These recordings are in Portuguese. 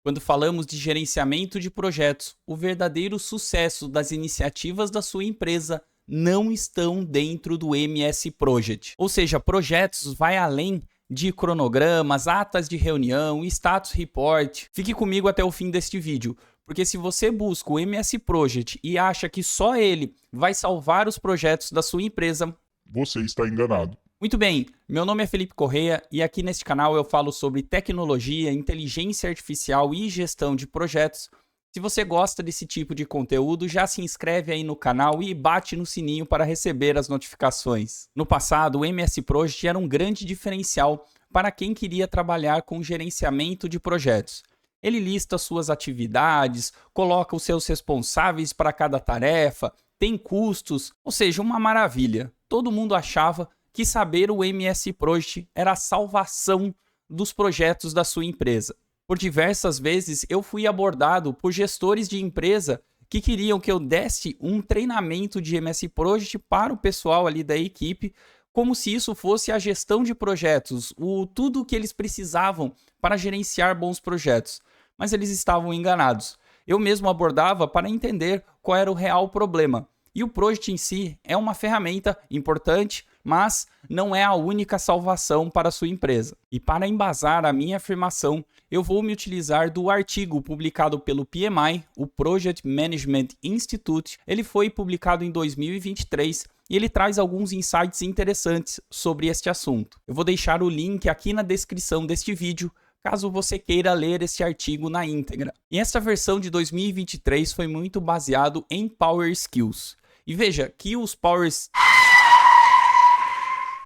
Quando falamos de gerenciamento de projetos, o verdadeiro sucesso das iniciativas da sua empresa não estão dentro do MS Project. Ou seja, projetos vai além de cronogramas, atas de reunião, status report. Fique comigo até o fim deste vídeo, porque se você busca o MS Project e acha que só ele vai salvar os projetos da sua empresa, Você está enganado. muito bem, meu nome é Felipe Correia e aqui neste canal eu falo sobre tecnologia, inteligência artificial e gestão de projetos. Se você gosta desse tipo de conteúdo, já se inscreve aí no canal e bate no sininho para receber as notificações. No passado, o MS Project era um grande diferencial para quem queria trabalhar com gerenciamento de projetos. Ele lista suas atividades, coloca os seus responsáveis para cada tarefa, tem custos, ou seja, uma maravilha. Todo mundo achava que saber o MS Project era a salvação dos projetos da sua empresa. Por diversas vezes eu fui abordado por gestores de empresa que queriam que eu desse um treinamento de MS Project para o pessoal ali da equipe, como se isso fosse a gestão de projetos, tudo o que eles precisavam para gerenciar bons projetos. Mas eles estavam enganados. Eu mesmo abordava para entender qual era o real problema. E o Project em si é uma ferramenta importante, mas não é a única salvação para a sua empresa. E para embasar a minha afirmação, eu vou me utilizar do artigo publicado pelo PMI, o Project Management Institute. Ele foi publicado em 2023 e ele traz alguns insights interessantes sobre este assunto. Eu vou deixar o link aqui na descrição deste vídeo, caso você queira ler esse artigo na íntegra. E esta versão de 2023 foi muito baseado em Power Skills. E veja que os Powers...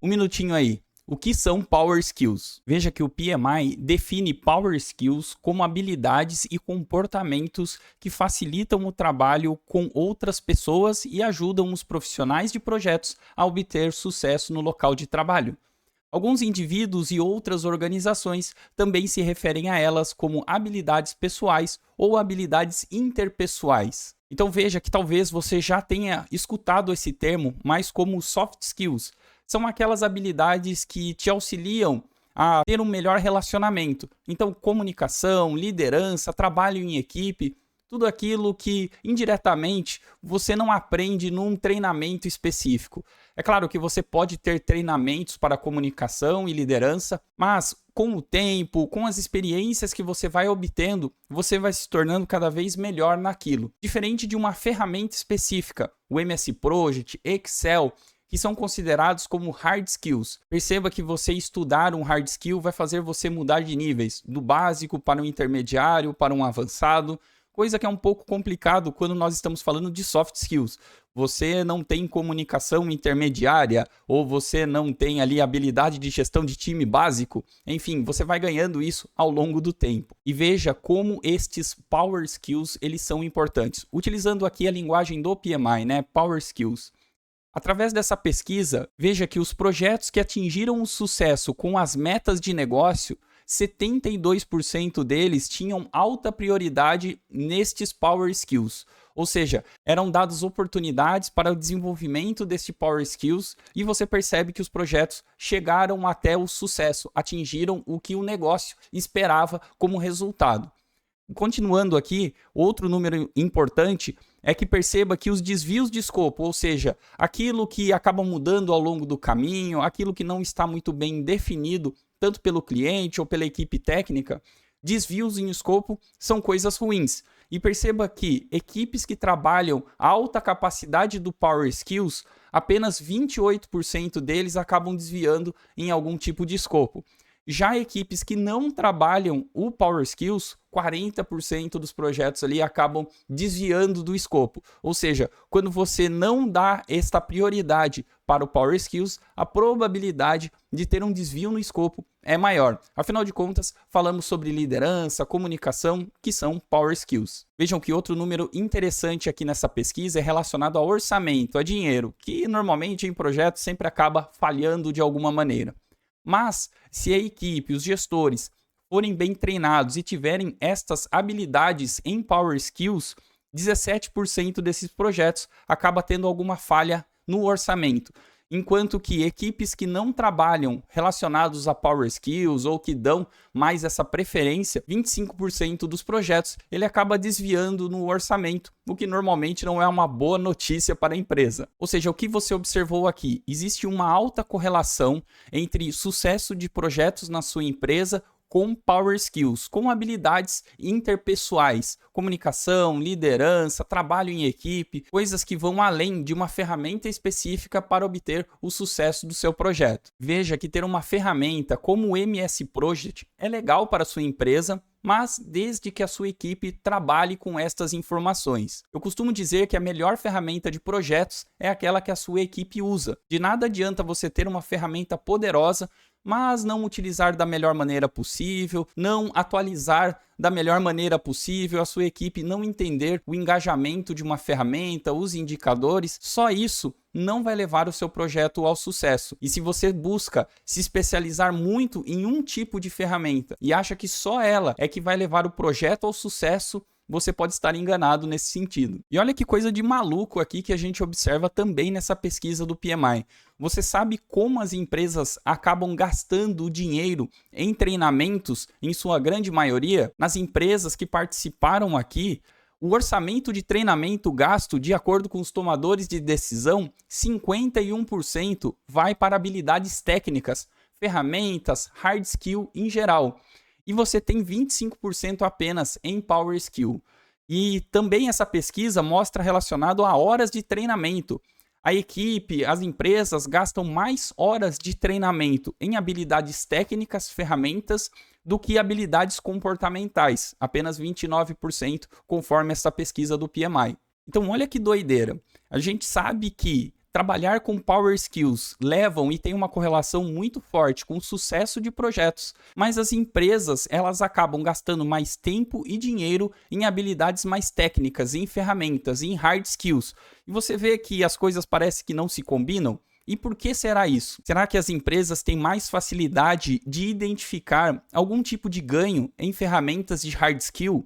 Um minutinho aí. O que são Power Skills? Veja que o PMI define Power Skills como habilidades e comportamentos que facilitam o trabalho com outras pessoas e ajudam os profissionais de projetos a obter sucesso no local de trabalho. Alguns indivíduos e outras organizações também se referem a elas como habilidades pessoais ou habilidades interpessoais. Então veja que talvez você já tenha escutado esse termo, mas como soft skills. São aquelas habilidades que te auxiliam a ter um melhor relacionamento. Então, comunicação, liderança, trabalho em equipe, tudo aquilo que indiretamente você não aprende num treinamento específico. É claro que você pode ter treinamentos para comunicação e liderança, mas com o tempo, com as experiências que você vai obtendo, você vai se tornando cada vez melhor naquilo. Diferente de uma ferramenta específica, o MS Project, Excel, que são considerados como hard skills. Perceba que você estudar um hard skill vai fazer você mudar de níveis, do básico para um intermediário, para um avançado, coisa que é um pouco complicado quando nós estamos falando de soft skills. Você não tem comunicação intermediária, ou você não tem ali habilidade de gestão de time básico. Enfim, você vai ganhando isso ao longo do tempo. E veja como estes Power Skills eles são importantes. Utilizando aqui a linguagem do PMI, né? Power Skills. Através dessa pesquisa, veja que os projetos que atingiram o sucesso com as metas de negócio, 72% deles tinham alta prioridade nestes Power Skills. Ou seja, eram dadas oportunidades para o desenvolvimento deste Power Skills e você percebe que os projetos chegaram até o sucesso, atingiram o que o negócio esperava como resultado. Continuando aqui, outro número importante é que perceba que os desvios de escopo, ou seja, aquilo que acaba mudando ao longo do caminho, aquilo que não está muito bem definido, tanto pelo cliente ou pela equipe técnica, desvios em escopo são coisas ruins. E perceba que equipes que trabalham a alta capacidade do Power Skills, apenas 28% deles acabam desviando em algum tipo de escopo. Já equipes que não trabalham o Power Skills, 40% dos projetos ali acabam desviando do escopo. Ou seja, quando você não dá esta prioridade para o Power Skills, a probabilidade de ter um desvio no escopo é maior. Afinal de contas, falamos sobre liderança, comunicação, que são Power Skills. Vejam que outro número interessante aqui nessa pesquisa é relacionado ao orçamento, a dinheiro, que normalmente em projetos sempre acaba falhando de alguma maneira. Mas, se a equipe, os gestores, forem bem treinados e tiverem estas habilidades em Power Skills, 17% desses projetos acaba tendo alguma falha no orçamento. Enquanto que equipes que não trabalham relacionados a Power Skills ou que dão mais essa preferência, 25% dos projetos ele acaba desviando no orçamento, o que normalmente não é uma boa notícia para a empresa. Ou seja, o que você observou aqui? Existe uma alta correlação entre sucesso de projetos na sua empresa com Power Skills, com habilidades interpessoais, comunicação, liderança, trabalho em equipe, coisas que vão além de uma ferramenta específica para obter o sucesso do seu projeto. Veja que ter uma ferramenta como o MS Project é legal para a sua empresa, mas desde que a sua equipe trabalhe com estas informações. Eu costumo dizer que a melhor ferramenta de projetos é aquela que a sua equipe usa. De nada adianta você ter uma ferramenta poderosa, mas não utilizar da melhor maneira possível, não atualizar da melhor maneira possível, a sua equipe não entender o engajamento de uma ferramenta, os indicadores, só isso não vai levar o seu projeto ao sucesso. E se você busca se especializar muito em um tipo de ferramenta e acha que só ela é que vai levar o projeto ao sucesso, você pode estar enganado nesse sentido. E olha que coisa de maluco aqui que a gente observa também nessa pesquisa do PMI. Você sabe como as empresas acabam gastando o dinheiro em treinamentos, em sua grande maioria? Nas empresas que participaram aqui, o orçamento de treinamento gasto, de acordo com os tomadores de decisão, 51% vai para habilidades técnicas, ferramentas, hard skill em geral. E você tem 25% apenas em Power Skill. E também essa pesquisa mostra relacionado a horas de treinamento. A equipe, as empresas gastam mais horas de treinamento em habilidades técnicas, ferramentas, do que habilidades comportamentais, apenas 29%, conforme essa pesquisa do PMI. Então, olha que doideira. A gente sabe que trabalhar com Power Skills levam e tem uma correlação muito forte com o sucesso de projetos, mas as empresas elas acabam gastando mais tempo e dinheiro em habilidades mais técnicas, em ferramentas, em hard skills. E você vê que as coisas parecem que não se combinam? E por que será isso? Será que as empresas têm mais facilidade de identificar algum tipo de ganho em ferramentas de hard skill?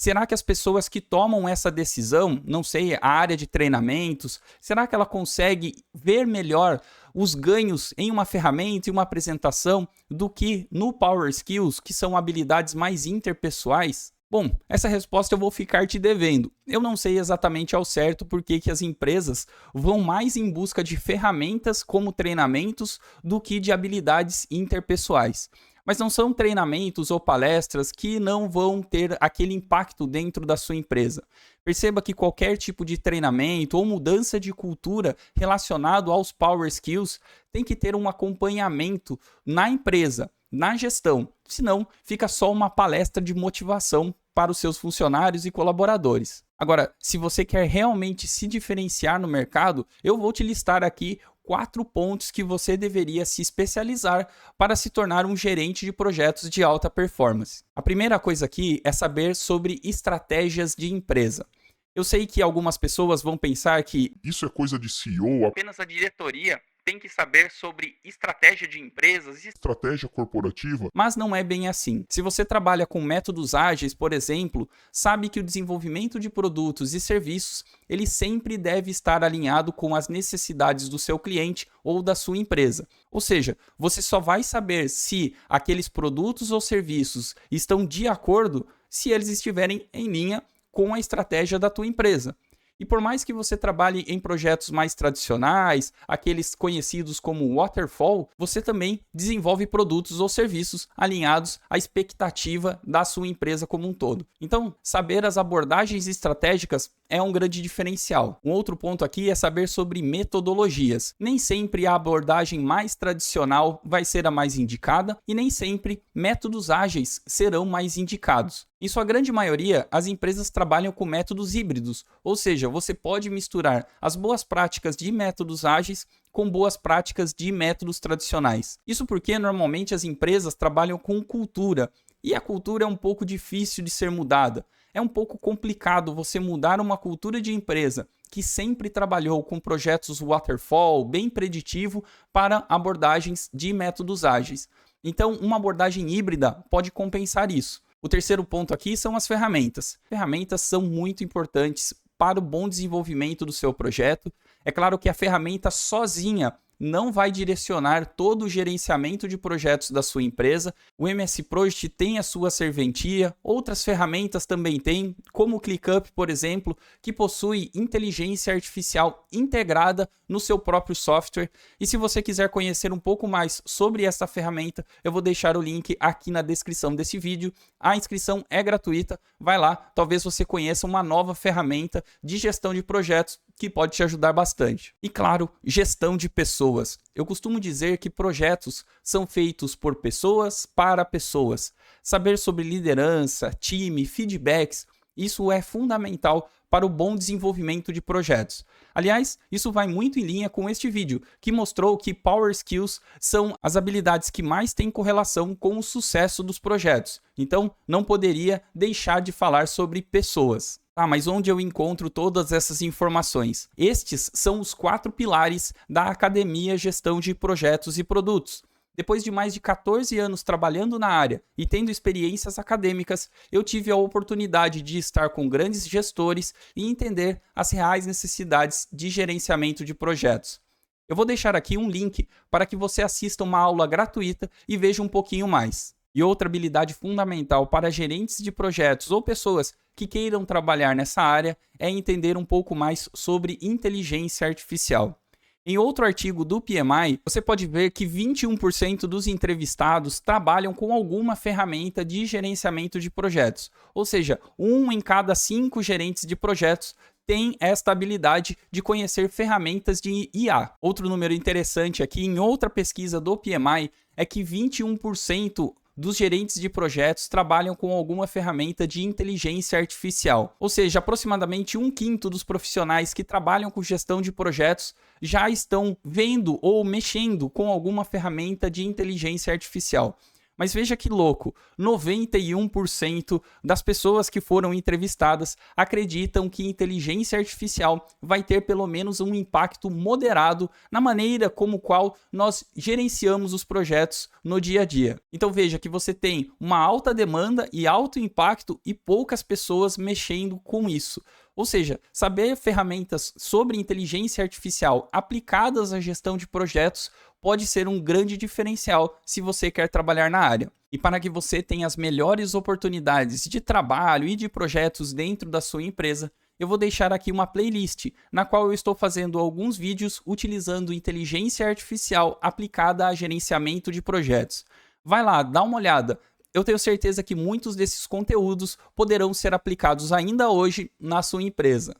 Será que as pessoas que tomam essa decisão, não sei, a área de treinamentos, será que ela consegue ver melhor os ganhos em uma ferramenta e uma apresentação do que no Power Skills, que são habilidades mais interpessoais? Bom, essa resposta eu vou ficar te devendo. Eu não sei exatamente ao certo por que as empresas vão mais em busca de ferramentas como treinamentos do que de habilidades interpessoais. Mas não são treinamentos ou palestras que não vão ter aquele impacto dentro da sua empresa. Perceba que qualquer tipo de treinamento ou mudança de cultura relacionado aos Power Skills tem que ter um acompanhamento na empresa, na gestão. Senão, fica só uma palestra de motivação para os seus funcionários e colaboradores. Agora, se você quer realmente se diferenciar no mercado, eu vou te listar aqui 4 pontos que você deveria se especializar para se tornar um gerente de projetos de alta performance. A primeira coisa aqui é saber sobre estratégias de empresa. Eu sei que algumas pessoas vão pensar que isso é coisa de CEO, apenas a diretoria tem que saber sobre estratégia de empresas e estratégia corporativa. Mas não é bem assim. Se você trabalha com métodos ágeis, por exemplo, sabe que o desenvolvimento de produtos e serviços, ele sempre deve estar alinhado com as necessidades do seu cliente ou da sua empresa. Ou seja, você só vai saber se aqueles produtos ou serviços estão de acordo se eles estiverem em linha com a estratégia da tua empresa. E por mais que você trabalhe em projetos mais tradicionais, aqueles conhecidos como waterfall, você também desenvolve produtos ou serviços alinhados à expectativa da sua empresa como um todo. Então, saber as abordagens estratégicas é um grande diferencial. Um outro ponto aqui é saber sobre metodologias. Nem sempre a abordagem mais tradicional vai ser a mais indicada e nem sempre métodos ágeis serão mais indicados. Em sua grande maioria, as empresas trabalham com métodos híbridos, ou seja, você pode misturar as boas práticas de métodos ágeis com boas práticas de métodos tradicionais. Isso porque normalmente as empresas trabalham com cultura, e a cultura é um pouco difícil de ser mudada. É um pouco complicado você mudar uma cultura de empresa que sempre trabalhou com projetos waterfall, bem preditivo, para abordagens de métodos ágeis. Então, uma abordagem híbrida pode compensar isso. O terceiro ponto aqui são as ferramentas. Ferramentas são muito importantes para o bom desenvolvimento do seu projeto. É claro que a ferramenta sozinha não vai direcionar todo o gerenciamento de projetos da sua empresa. O MS Project tem a sua serventia, outras ferramentas também tem, como o ClickUp, por exemplo, que possui inteligência artificial integrada no seu próprio software. E se você quiser conhecer um pouco mais sobre essa ferramenta, eu vou deixar o link aqui na descrição desse vídeo. A inscrição é gratuita, vai lá, talvez você conheça uma nova ferramenta de gestão de projetos que pode te ajudar bastante. E claro, gestão de pessoas. Eu costumo dizer que projetos são feitos por pessoas para pessoas. Saber sobre liderança, time, feedbacks, isso é fundamental para o bom desenvolvimento de projetos. Aliás, isso vai muito em linha com este vídeo, que mostrou que Power Skills são as habilidades que mais têm correlação com o sucesso dos projetos. Então, não poderia deixar de falar sobre pessoas. Ah, mas onde eu encontro todas essas informações? Estes são os 4 pilares da Academia Gestão de Projetos e Produtos. Depois de mais de 14 anos trabalhando na área e tendo experiências acadêmicas, eu tive a oportunidade de estar com grandes gestores e entender as reais necessidades de gerenciamento de projetos. Eu vou deixar aqui um link para que você assista uma aula gratuita e veja um pouquinho mais. E outra habilidade fundamental para gerentes de projetos ou pessoas que queiram trabalhar nessa área é entender um pouco mais sobre inteligência artificial. Em outro artigo do PMI, você pode ver que 21% dos entrevistados trabalham com alguma ferramenta de gerenciamento de projetos. Ou seja, 1 em cada 5 gerentes de projetos tem esta habilidade de conhecer ferramentas de IA. Outro número interessante aqui, em outra pesquisa do PMI, é que 21% dos gerentes de projetos trabalham com alguma ferramenta de inteligência artificial. Ou seja, aproximadamente 1/5 dos profissionais que trabalham com gestão de projetos já estão vendo ou mexendo com alguma ferramenta de inteligência artificial. Mas veja que louco, 91% das pessoas que foram entrevistadas acreditam que inteligência artificial vai ter pelo menos um impacto moderado na maneira como qual nós gerenciamos os projetos no dia a dia. Então veja que você tem uma alta demanda e alto impacto e poucas pessoas mexendo com isso. Ou seja, saber ferramentas sobre inteligência artificial aplicadas à gestão de projetos pode ser um grande diferencial se você quer trabalhar na área. E para que você tenha as melhores oportunidades de trabalho e de projetos dentro da sua empresa, eu vou deixar aqui uma playlist na qual eu estou fazendo alguns vídeos utilizando inteligência artificial aplicada a gerenciamento de projetos. Vai lá, dá uma olhada. Eu tenho certeza que muitos desses conteúdos poderão ser aplicados ainda hoje na sua empresa.